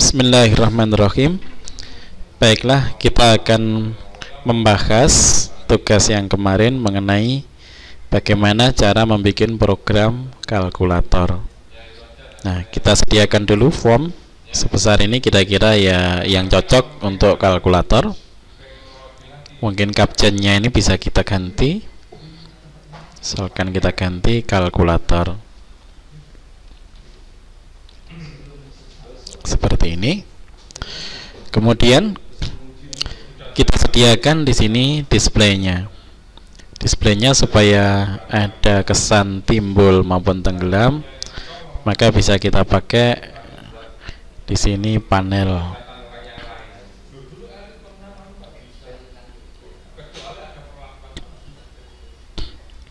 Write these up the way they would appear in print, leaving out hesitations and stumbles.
Bismillahirrahmanirrahim. Baiklah, kita akan membahas tugas yang kemarin mengenai bagaimana cara membuat program kalkulator. Nah, kita sediakan dulu form sebesar ini kira-kira ya yang cocok untuk kalkulator. Mungkin captionnya ini bisa kita ganti. Misalkan kita ganti kalkulator. Seperti ini. Kemudian kita sediakan di sini displaynya. Displaynya supaya ada kesan timbul maupun tenggelam, maka bisa kita pakai di sini panel.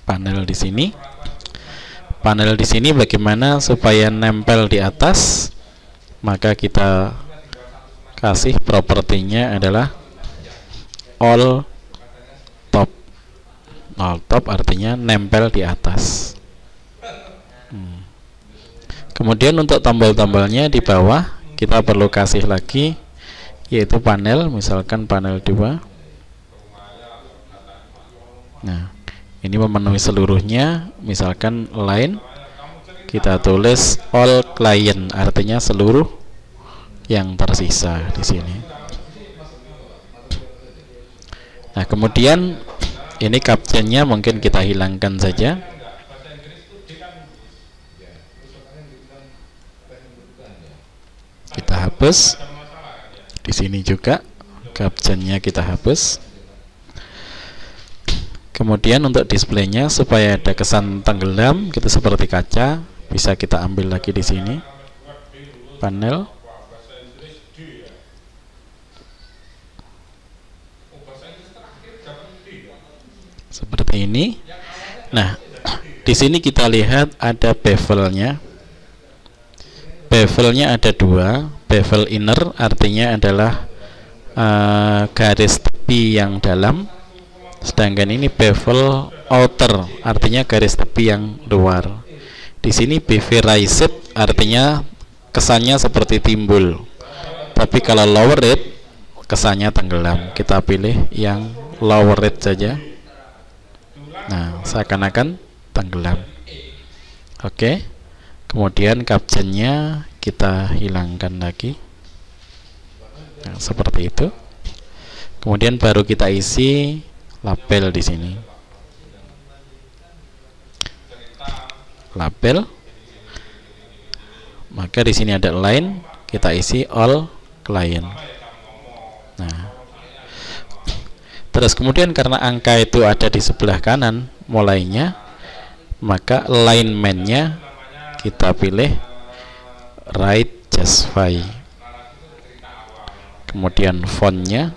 Panel di sini. Panel di sini bagaimana supaya nempel di atas? Maka kita kasih propertinya adalah all top. All top artinya nempel di atas. Kemudian untuk tombol-tombolnya di bawah kita perlu kasih lagi, yaitu panel, misalkan panel 2. Nah, ini memenuhi seluruhnya. Misalkan line, kita tulis all client, artinya seluruh yang tersisa di sini. Nah, kemudian ini captionnya mungkin kita hilangkan saja. Kita hapus. Di sini juga captionnya kita hapus. Kemudian untuk displaynya supaya ada kesan tenggelam, kita seperti kaca, bisa kita ambil lagi di sini. Panel. Seperti ini. Nah, di sini kita lihat ada bevelnya. Bevelnya ada 2. Bevel inner artinya adalah garis tepi yang dalam. Sedangkan ini bevel outer artinya garis tepi yang luar. Di sini beverized artinya kesannya seperti timbul. Tapi kalau lowered kesannya tenggelam. Kita pilih yang lowered saja. Nah, seakan-akan tenggelam. Oke. Kemudian captionnya kita hilangkan lagi. Nah, seperti itu. Kemudian baru kita isi label di sini. Label. Maka di sini ada line, kita isi all client. Nah, terus kemudian karena angka itu ada di sebelah kanan mulainya, maka alignment-nya kita pilih right justify. Kemudian fontnya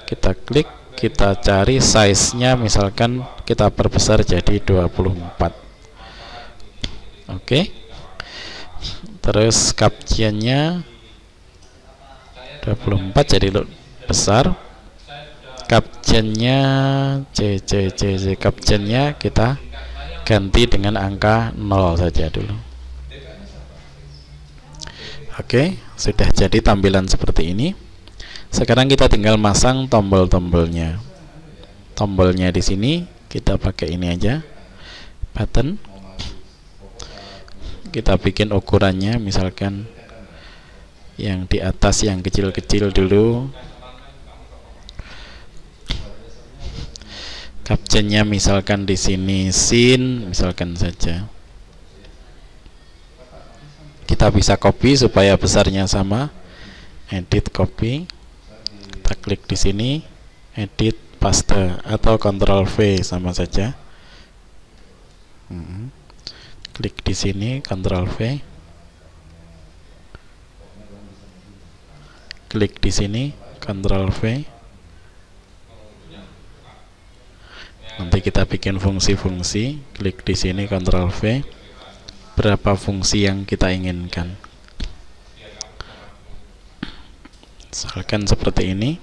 kita klik, kita cari size-nya, misalkan kita perbesar jadi 24. Oke. Terus captionnya 24 jadi besar. Captionnya captionnya kita ganti dengan angka 0 saja dulu. Oke, sudah jadi tampilan seperti ini. Sekarang kita tinggal masang tombol-tombolnya. Tombolnya di sini kita pakai ini aja, button. Kita bikin ukurannya, misalkan yang di atas yang kecil-kecil dulu. Captionnya misalkan di sini sin, misalkan saja. Kita bisa copy supaya besarnya sama. Edit copy. Kita klik di sini, edit paste atau Ctrl V sama saja. Klik di sini, Ctrl V. Klik di sini, Ctrl V. Nanti kita bikin fungsi-fungsi, klik di sini Ctrl V. Berapa fungsi yang kita inginkan. Misalkan seperti ini.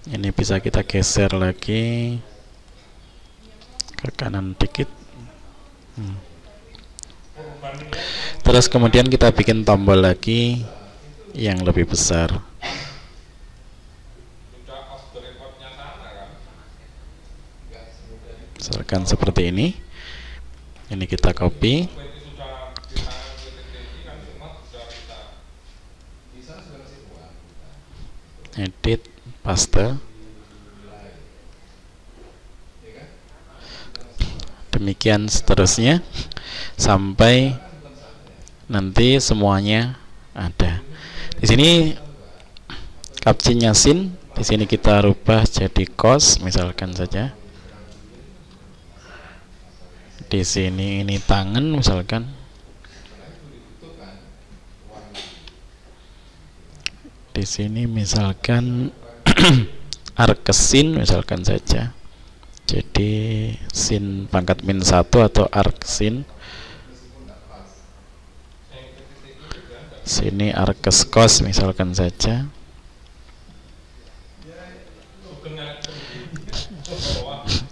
Ini bisa kita geser lagi ke kanan dikit. Terus kemudian kita bikin tombol lagi yang lebih besar. Misalkan seperti ini. Ini kita copy. Edit, paste. Demikian seterusnya sampai nanti semuanya ada. Di sini captionnya sin, di sini kita rubah jadi cos misalkan saja. Di sini ini tangan misalkan. Di sini misalkan arcsin misalkan saja. Jadi sin pangkat min 1 atau arcsin. Sini arcus cos misalkan saja.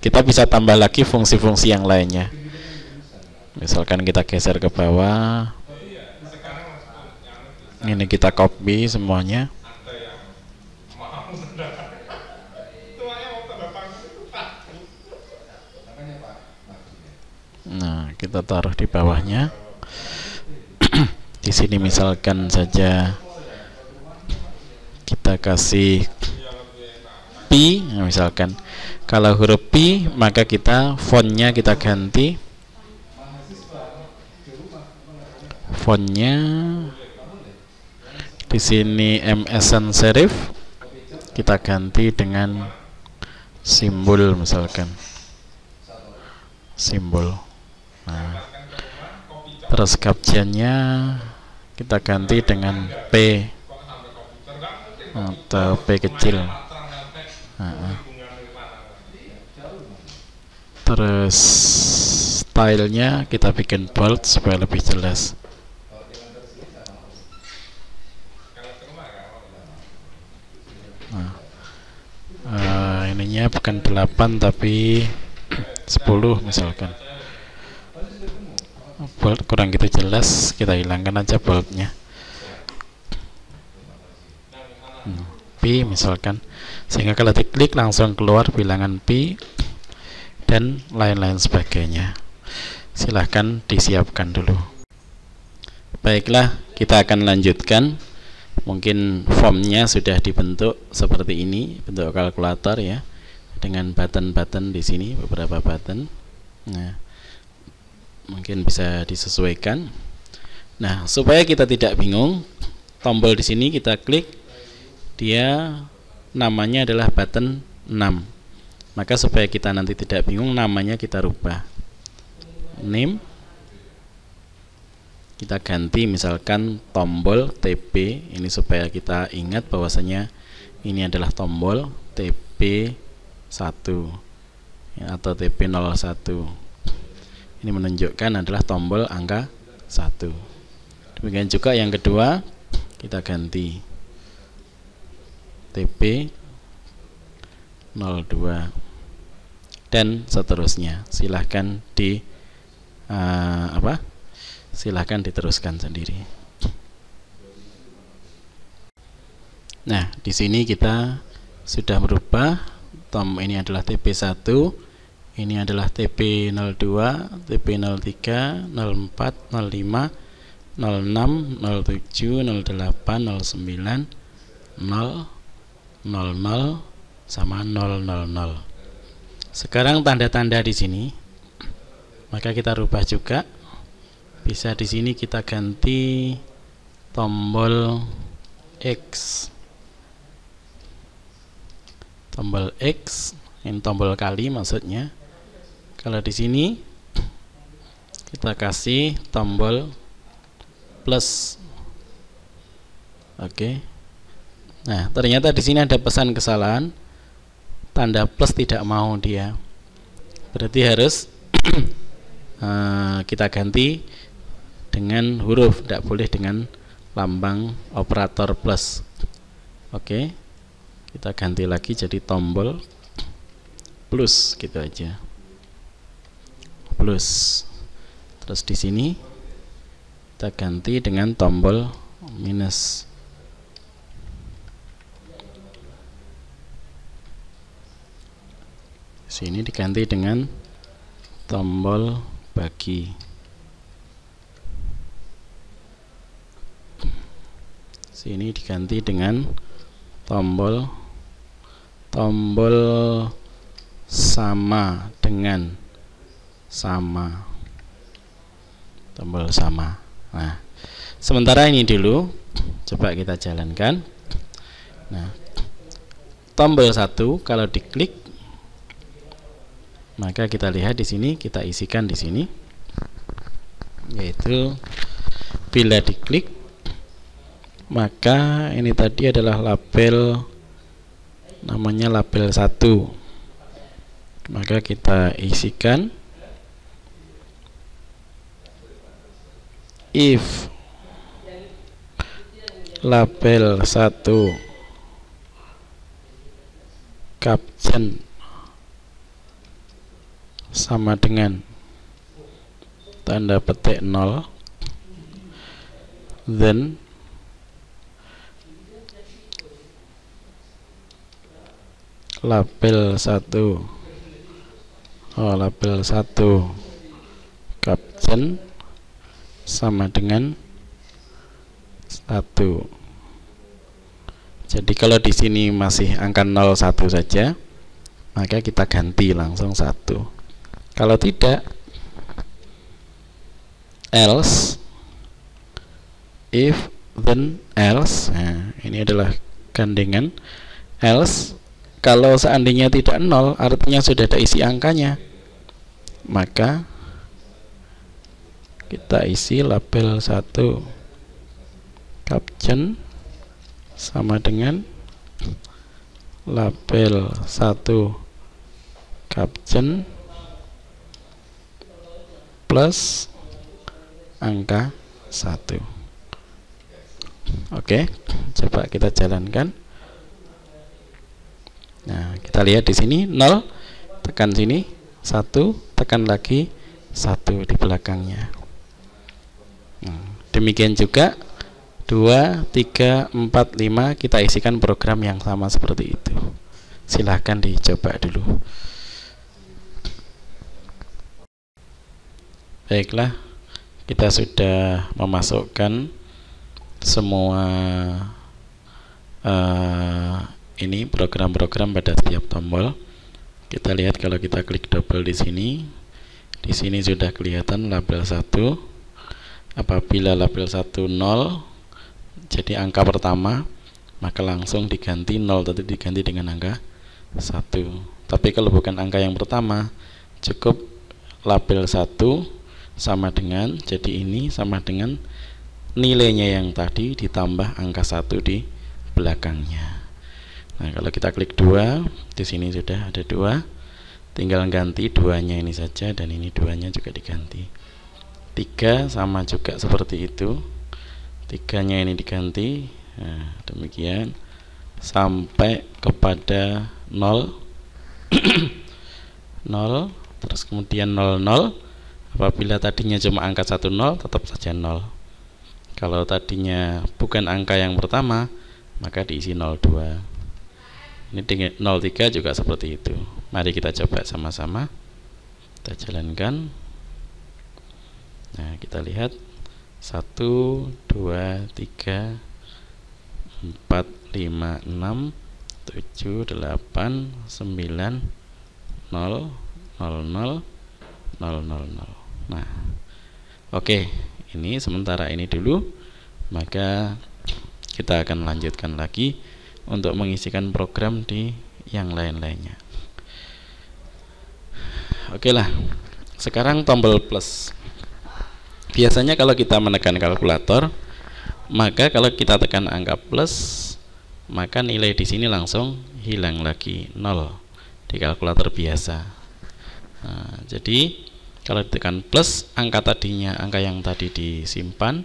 Kita bisa tambah lagi fungsi-fungsi yang lainnya. Misalkan kita geser ke bawah. Ini kita copy semuanya. Nah, kita taruh di bawahnya. Di sini misalkan saja kita kasih P, nah misalkan kalau huruf P maka kita fontnya kita ganti. Fontnya di sini MS sans serif kita ganti dengan simbol misalkan. Simbol. Nah, terus captionnya kita ganti dengan P atau P kecil. Terus stylenya kita bikin bold supaya lebih jelas. Ininya bukan 8 tapi 10 misalkan. Bold kurang gitu jelas, kita hilangkan aja boldnya. P misalkan, sehingga kalau diklik langsung keluar bilangan P dan lain-lain sebagainya. Silahkan disiapkan dulu. Baiklah, kita akan lanjutkan. Mungkin formnya sudah dibentuk seperti ini, bentuk kalkulator ya, dengan button-button di sini, beberapa button. Nah, mungkin bisa disesuaikan. Nah, supaya kita tidak bingung, tombol di sini kita klik, dia namanya adalah button 6. Maka supaya kita nanti tidak bingung, namanya kita rubah. Name kita ganti misalkan tombol TP, ini supaya kita ingat bahwasanya ini adalah tombol TP1 atau TP01. Ini menunjukkan adalah tombol angka 1. Demikian juga yang kedua, kita ganti TP02 dan seterusnya. Silahkan silahkan diteruskan sendiri. Nah, di sini kita sudah merubah ini adalah TP1, ini adalah TP02, TP03, 04, 05, 06, 07, 08, 09, 0, 00 sama 000. Sekarang tanda-tanda di sini maka kita rubah juga. Bisa di sini kita ganti tombol X. Tombol X, ini tombol kali maksudnya. Kalau di sini kita kasih tombol plus. Oke. Nah, ternyata di sini ada pesan kesalahan. Tanda plus tidak mau dia. Berarti harus kita ganti dengan huruf, tidak boleh dengan lambang operator plus. Oke, kita ganti lagi jadi tombol plus gitu aja, plus. Terus di sini kita ganti dengan tombol minus. Sini diganti dengan tombol bagi. Sini diganti dengan tombol sama dengan sama. Tombol sama. Nah, sementara ini dulu coba kita jalankan. Nah, tombol 1 kalau diklik, maka kita lihat di sini, kita isikan di sini, yaitu bila diklik, maka ini tadi adalah label, namanya label 1. Maka kita isikan if label 1 caption sama dengan tanda petik 0, then label 1 caption sama dengan 1. Jadi kalau di sini masih angka 01 saja, maka kita ganti langsung 1. Kalau tidak, else, if, then, else. Nah, ini adalah gandengan. Else, kalau seandainya tidak 0, artinya sudah ada isi angkanya, maka kita isi label 1 caption sama dengan label 1 caption plus angka 1. Oke, coba kita jalankan. Nah, kita lihat di sini 0, tekan sini 1, tekan lagi 1 di belakangnya. Nah, demikian juga 2, 3, 4, 5 kita isikan program yang sama seperti itu. Silahkan dicoba dulu. Baiklah, kita sudah memasukkan semua ini program-program pada setiap tombol. Kita lihat kalau kita klik double di sini sudah kelihatan label 1. Apabila label 1 0, jadi angka pertama, maka langsung diganti 0 tadi diganti dengan angka 1. Tapi kalau bukan angka yang pertama, cukup label 1 sama dengan, jadi ini sama dengan nilainya yang tadi ditambah angka 1 di belakangnya. Nah, kalau kita klik 2, di sini sudah ada 2, tinggal ganti 2-nya ini saja, dan ini 2-nya juga diganti. 3 sama juga seperti itu, 3-nya ini diganti. Nah, demikian sampai kepada 0 0, terus kemudian 00. Apabila tadinya cuma angka 10, tetap saja 0. Kalau tadinya bukan angka yang pertama, maka diisi 02. Ini dengan 03 juga seperti itu. Mari kita coba sama-sama. Kita jalankan. Nah, kita lihat 1, 2, 3, 4, 5, 6, 7, 8, 9, 0, 00, 000. Nah, oke, ini sementara ini dulu, maka kita akan lanjutkan lagi untuk mengisikan program di yang lain-lainnya. Oke lah, sekarang tombol plus. Biasanya kalau kita menekan kalkulator, maka kalau kita tekan angka plus, maka nilai di sini langsung hilang lagi 0 di kalkulator biasa. Nah, jadi kalau ditekan plus, angka yang tadi disimpan,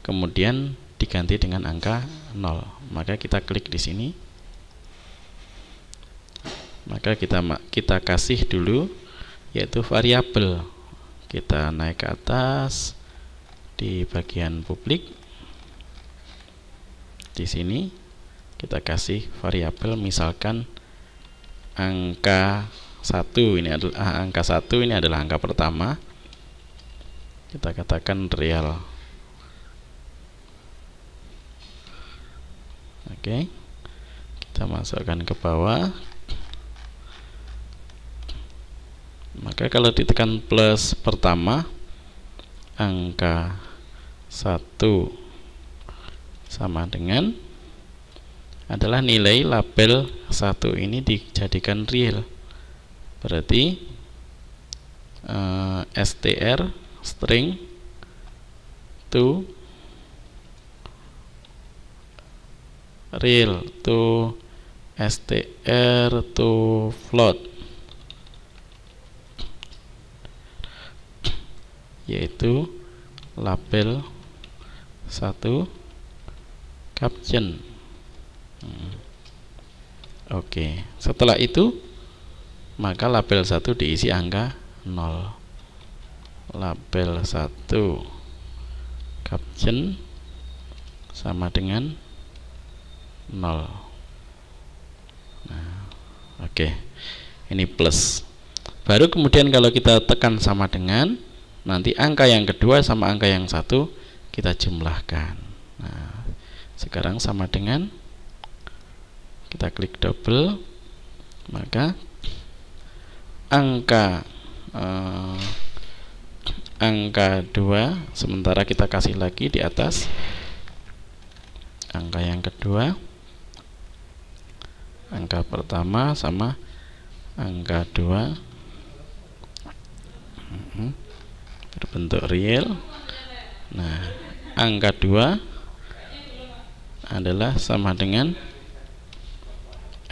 kemudian diganti dengan angka 0. Maka kita klik di sini. Maka kita kasih dulu yaitu variabel. Kita naik ke atas, di bagian publik. Di sini kita kasih variabel, misalkan angka 1 ini adalah angka pertama. Kita katakan real. Oke. Kita masukkan ke bawah. Maka kalau ditekan plus pertama, angka 1 sama dengan adalah nilai label 1 ini dijadikan real. Berarti str string to real to str to float, yaitu label 1 caption. Oke, setelah itu maka label 1 diisi angka 0. Label 1 caption sama dengan 0. Nah, oke. Ini plus. Baru kemudian kalau kita tekan sama dengan, nanti angka yang kedua sama angka yang satu kita jumlahkan. Nah, sekarang sama dengan, kita klik double, maka angka 2 sementara kita kasih lagi di atas angka yang kedua, angka pertama sama angka 2 berbentuk real. Nah, angka 2 adalah sama dengan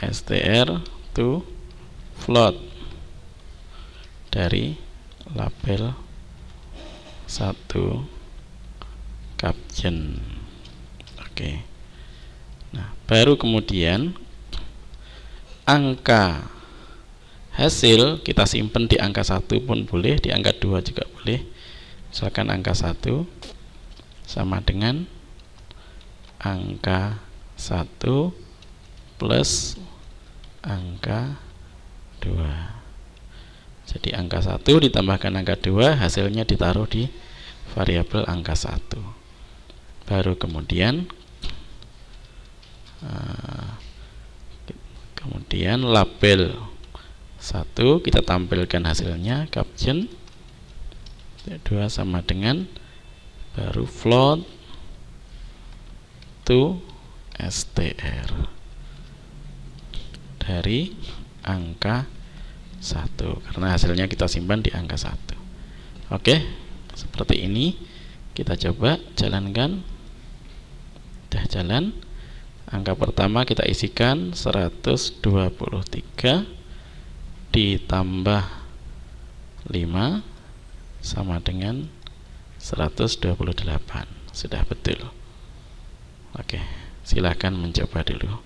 str to float dari label 1 caption. Oke. Nah, baru kemudian angka hasil kita simpan di angka 1 pun boleh, di angka 2 juga boleh. Misalkan angka 1 sama dengan angka 1 plus angka 2. Jadi angka 1 ditambahkan angka 2, hasilnya ditaruh di variabel angka 1. Baru kemudian label 1 kita tampilkan hasilnya caption. 2 sama dengan baru float to str dari angka 1, karena hasilnya kita simpan di angka 1. Oke, seperti ini kita coba jalankan. Sudah jalan. Angka pertama kita isikan 123 ditambah 5 sama dengan 128. Sudah betul. Oke, silahkan mencoba dulu.